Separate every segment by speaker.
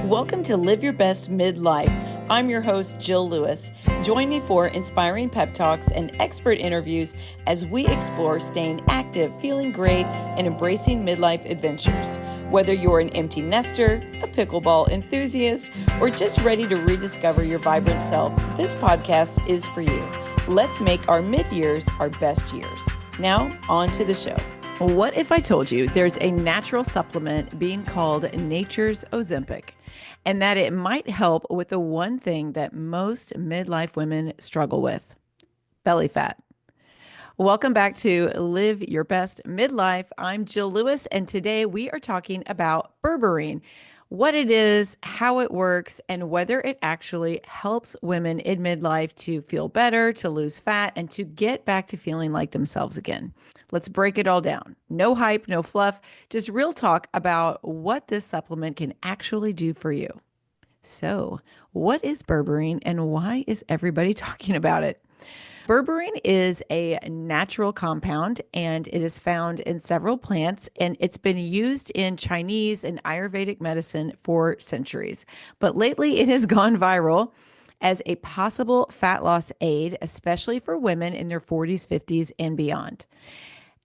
Speaker 1: Welcome to Live Your Best Midlife. I'm your host, Jill Lewis. Join me for inspiring pep talks and expert interviews as we explore staying active, feeling great, and embracing midlife adventures. Whether you're an empty nester, a pickleball enthusiast, or just ready to rediscover your vibrant self, this podcast is for you. Let's make our mid-years our best years. Now, on to the show. What if I told you there's a natural supplement being called nature's Ozempic, and that it might help with the one thing that most midlife women struggle with, belly fat? Welcome back to Live Your Best Midlife. I'm Jill Lewis, and today we are talking about Berberine, what it is, how it works, and whether it actually helps women in midlife to feel better, to lose fat, and to get back to feeling like themselves again. Let's break it all down. No hype, no fluff, just real talk about what this supplement can actually do for you. So, what is Berberine and why is everybody talking about it? Berberine is a natural compound and it is found in several plants, and it's been used in Chinese and Ayurvedic medicine for centuries. But lately it has gone viral as a possible fat loss aid, especially for women in their 40s, 50s, and beyond.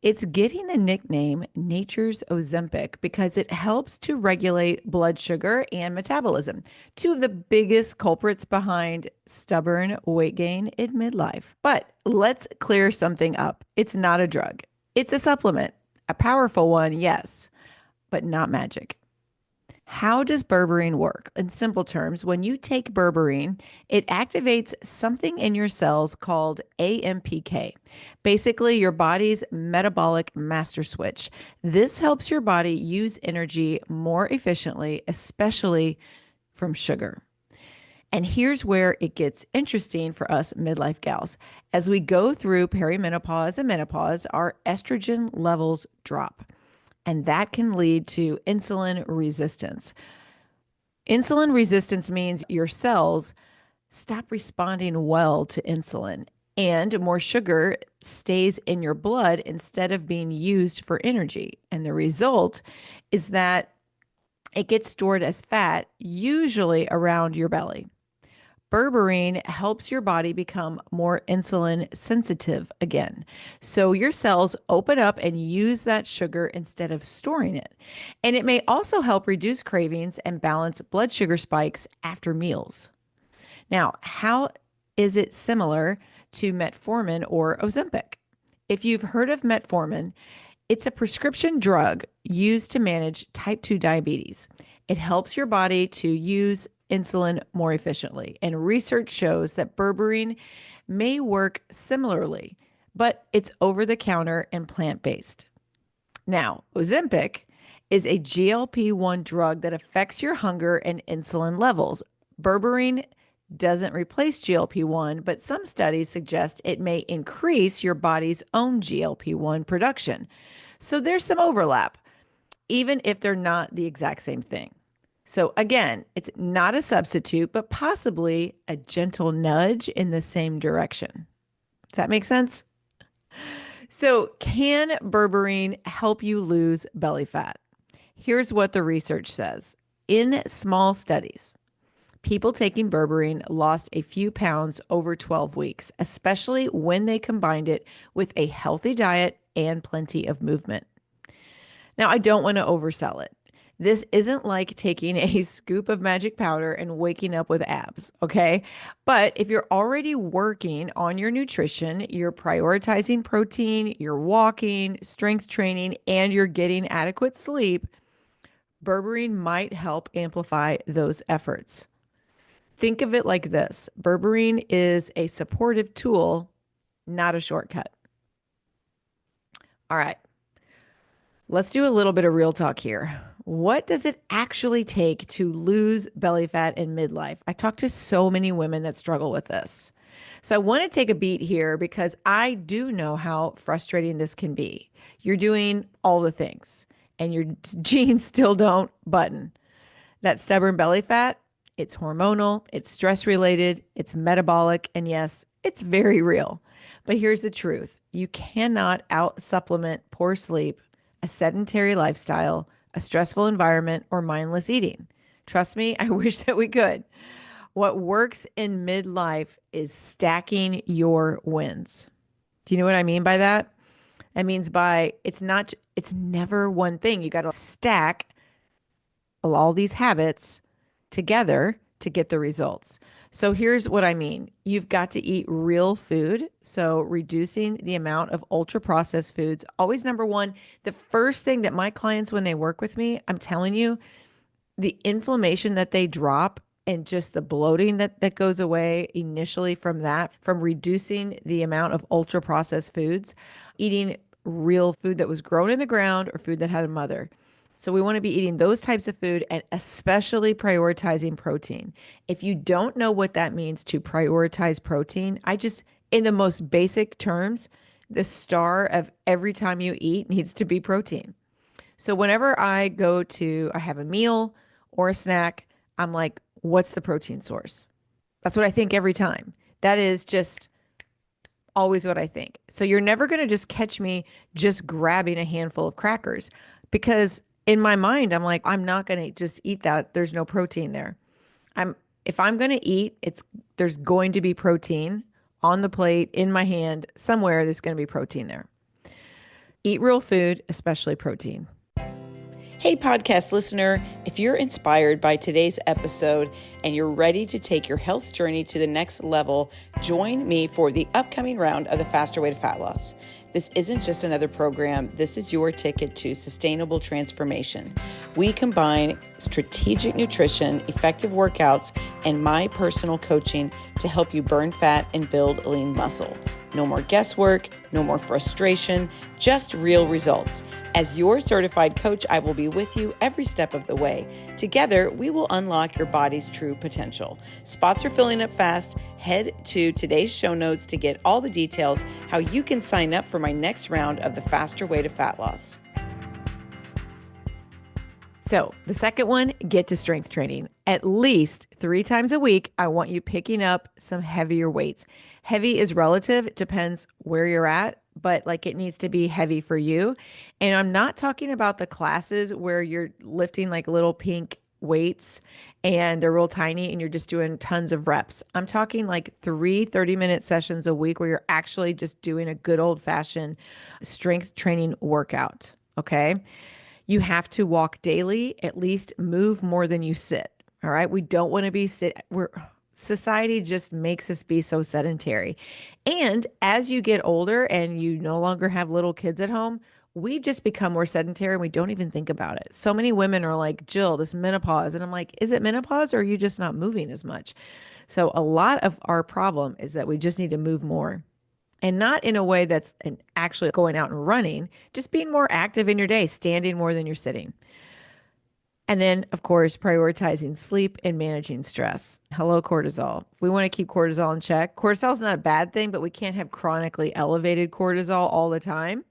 Speaker 1: It's getting the nickname nature's Ozempic because it helps to regulate blood sugar and metabolism, two of the biggest culprits behind stubborn weight gain in midlife. But let's clear something up. It's not a drug. It's a supplement, a powerful one, yes, but not magic. How does Berberine work? In simple terms, when you take Berberine, it activates something in your cells called AMPK, basically your body's metabolic master switch. This helps your body use energy more efficiently, especially from sugar. And here's where it gets interesting for us midlife gals. As we go through perimenopause and menopause, our estrogen levels drop. And that can lead to insulin resistance. Insulin resistance means your cells stop responding well to insulin, and more sugar stays in your blood instead of being used for energy. And the result is that it gets stored as fat, usually around your belly. Berberine helps your body become more insulin sensitive again. So your cells open up and use that sugar instead of storing it. And it may also help reduce cravings and balance blood sugar spikes after meals. Now, how is it similar to metformin or Ozempic? If you've heard of metformin, it's a prescription drug used to manage type 2 diabetes. It helps your body to use insulin more efficiently. And research shows that Berberine may work similarly, but it's over the counter and plant-based. Now, Ozempic is a GLP-1 drug that affects your hunger and insulin levels. Berberine doesn't replace GLP-1, but some studies suggest it may increase your body's own GLP-1 production. So there's some overlap, even if they're not the exact same thing. So again, it's not a substitute, but possibly a gentle nudge in the same direction. Does that make sense? So can Berberine help you lose belly fat? Here's what the research says. In small studies, people taking Berberine lost a few pounds over 12 weeks, especially when they combined it with a healthy diet and plenty of movement. Now, I don't want to oversell it. This isn't like taking a scoop of magic powder and waking up with abs, okay? But if you're already working on your nutrition, you're prioritizing protein, you're walking, strength training, and you're getting adequate sleep, Berberine might help amplify those efforts. Think of it like this. Berberine is a supportive tool, not a shortcut. All right. Let's do a little bit of real talk here. What does it actually take to lose belly fat in midlife? I talk to so many women that struggle with this. So I want to take a beat here because I do know how frustrating this can be. You're doing all the things and your genes still don't button. That stubborn belly fat, it's hormonal, it's stress related, it's metabolic, and yes, it's very real. But here's the truth. You cannot out supplement poor sleep, a sedentary lifestyle, a stressful environment, or mindless eating.
Speaker 2: Trust me, I wish that we could. What works in midlife is stacking your wins. Do you know what I mean by that? It means it's never one thing. You got to stack all these habits together to get the results. So here's what I mean. You've got to eat real food. So reducing the amount of ultra processed foods. Always number one, the first thing that my clients, when they work with me, I'm telling you, the inflammation that they drop and just the bloating that goes away initially from that, from reducing the amount of ultra processed foods, eating real food that was grown in the ground or food that had a mother. So we want to be eating those types of food and especially prioritizing protein. If you don't know what that means to prioritize protein, in the most basic terms, the star of every time you eat needs to be protein. So whenever I have a meal or a snack, I'm like, what's the protein source? That's what I think every time. That is just always what I think. So you're never going to just catch me just grabbing a handful of crackers because in my mind, I'm like, I'm not going to just eat that. There's no protein there. If I'm going to eat, there's going to be protein on the plate, in my hand, somewhere there's going to be protein there. Eat real food, especially protein.
Speaker 1: Hey, podcast listener, if you're inspired by today's episode and you're ready to take your health journey to the next level, join me for the upcoming round of the Faster Way to Fat Loss. This isn't just another program. This is your ticket to sustainable transformation. We combine strategic nutrition, effective workouts, and my personal coaching to help you burn fat and build lean muscle. No more guesswork, no more frustration, just real results. As your certified coach, I will be with you every step of the way. Together, we will unlock your body's true potential. Spots are filling up fast. Head to today's show notes to get all the details how you can sign up for my next round of the Faster Way to Fat Loss.
Speaker 2: So the second one, get to strength training. At least 3 times a week, I want you picking up some heavier weights. Heavy is relative. It depends where you're at, but it needs to be heavy for you. And I'm not talking about the classes where you're lifting little pink weights and they're real tiny and you're just doing tons of reps. I'm talking 3 30-minute sessions a week where you're actually just doing a good old fashioned strength training workout. Okay. You have to walk daily, at least move more than you sit. All right. We don't want to be society just makes us be so sedentary. And as you get older and you no longer have little kids at home, we just become more sedentary and we don't even think about it. So many women are like, Jill, this menopause. And I'm like, is it menopause or are you just not moving as much? So a lot of our problem is that we just need to move more. And not in a way that's actually going out and running, just being more active in your day, standing more than you're sitting. And then, of course, prioritizing sleep and managing stress. Hello, cortisol. We want to keep cortisol in check. Cortisol is not a bad thing, but we can't have chronically elevated cortisol all the time.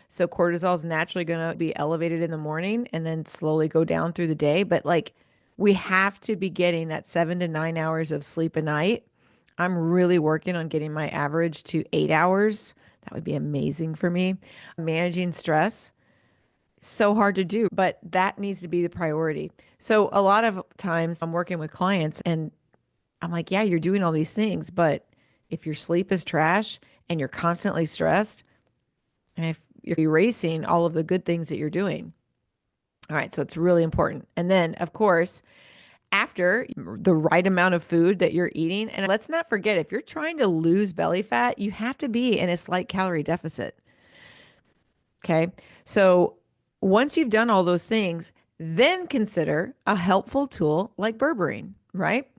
Speaker 2: So cortisol is naturally going to be elevated in the morning and then slowly go down through the day. But we have to be getting that 7 to 9 hours of sleep a night. I'm really working on getting my average to 8 hours. That would be amazing for me. Managing stress, so hard to do, but that needs to be the priority. So a lot of times I'm working with clients and I'm like, yeah, you're doing all these things, but if your sleep is trash and you're constantly stressed, and if you're erasing all of the good things that you're doing. All right, so it's really important. And then, of course, after the right amount of food that you're eating. And let's not forget, if you're trying to lose belly fat, you have to be in a slight calorie deficit. Okay. So once you've done all those things, then consider a helpful tool like Berberine, right?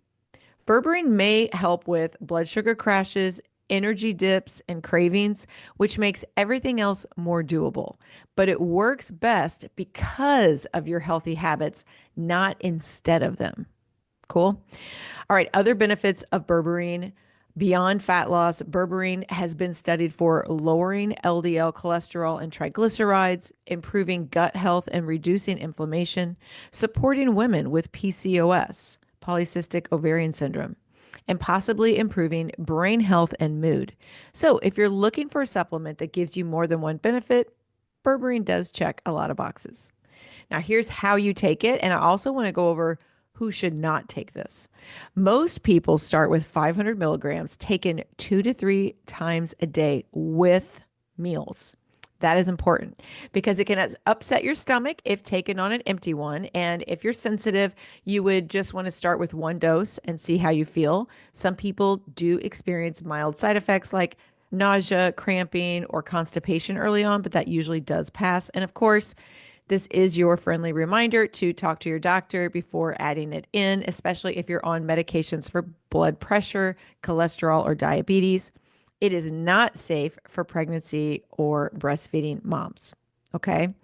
Speaker 2: Berberine may help with blood sugar crashes, energy dips, and cravings, which makes everything else more doable. But it works best because of your healthy habits, not instead of them. Cool? All right, other benefits of Berberine. Beyond fat loss, Berberine has been studied for lowering LDL cholesterol and triglycerides, improving gut health and reducing inflammation, supporting women with PCOS, polycystic ovarian syndrome, and possibly improving brain health and mood. So if you're looking for a supplement that gives you more than one benefit, Berberine does check a lot of boxes. Now here's how you take it. And I also want to go over who should not take this. Most people start with 500 milligrams taken 2 to 3 times a day with meals. That is important because it can upset your stomach if taken on an empty one. And if you're sensitive, you would just want to start with one dose and see how you feel. Some people do experience mild side effects like nausea, cramping, or constipation early on, but that usually does pass. And of course, this is your friendly reminder to talk to your doctor before adding it in, especially if you're on medications for blood pressure, cholesterol, or diabetes. It is not safe for pregnancy or breastfeeding moms. Okay.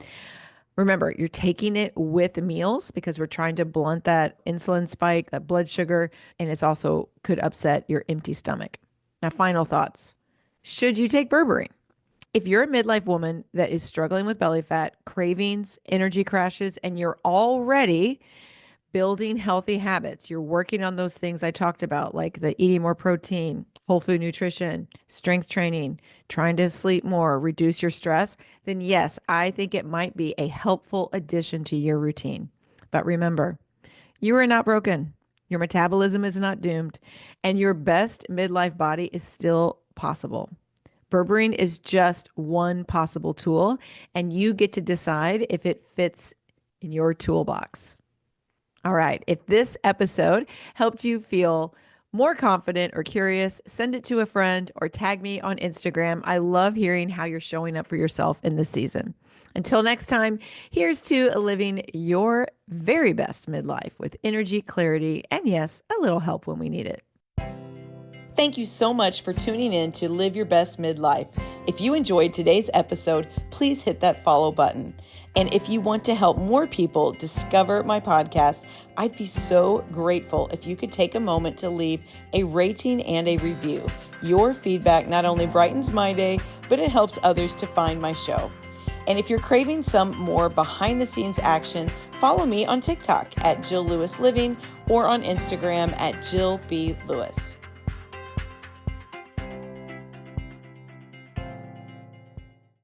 Speaker 2: Remember, you're taking it with meals because we're trying to blunt that insulin spike, that blood sugar, and it's also could upset your empty stomach. Now, final thoughts. Should you take berberine? If you're a midlife woman that is struggling with belly fat, cravings, energy crashes, and you're already building healthy habits, you're working on those things I talked about, like the eating more protein, whole food nutrition, strength training, trying to sleep more, reduce your stress, then yes, I think it might be a helpful addition to your routine. But remember, you are not broken. Your metabolism is not doomed, and your best midlife body is still possible. Berberine is just one possible tool, and you get to decide if it fits in your toolbox. All right. If this episode helped you feel more confident or curious, send it to a friend or tag me on Instagram. I love hearing how you're showing up for yourself in this season. Until next time, here's to living your very best midlife with energy, clarity, and yes, a little help when we need it.
Speaker 1: Thank you so much for tuning in to Live Your Best Midlife. If you enjoyed today's episode, please hit that follow button. And if you want to help more people discover my podcast, I'd be so grateful if you could take a moment to leave a rating and a review. Your feedback not only brightens my day, but it helps others to find my show. And if you're craving some more behind the scenes action, follow me on TikTok at Jill Lewis Living or on Instagram at Jill B. Lewis.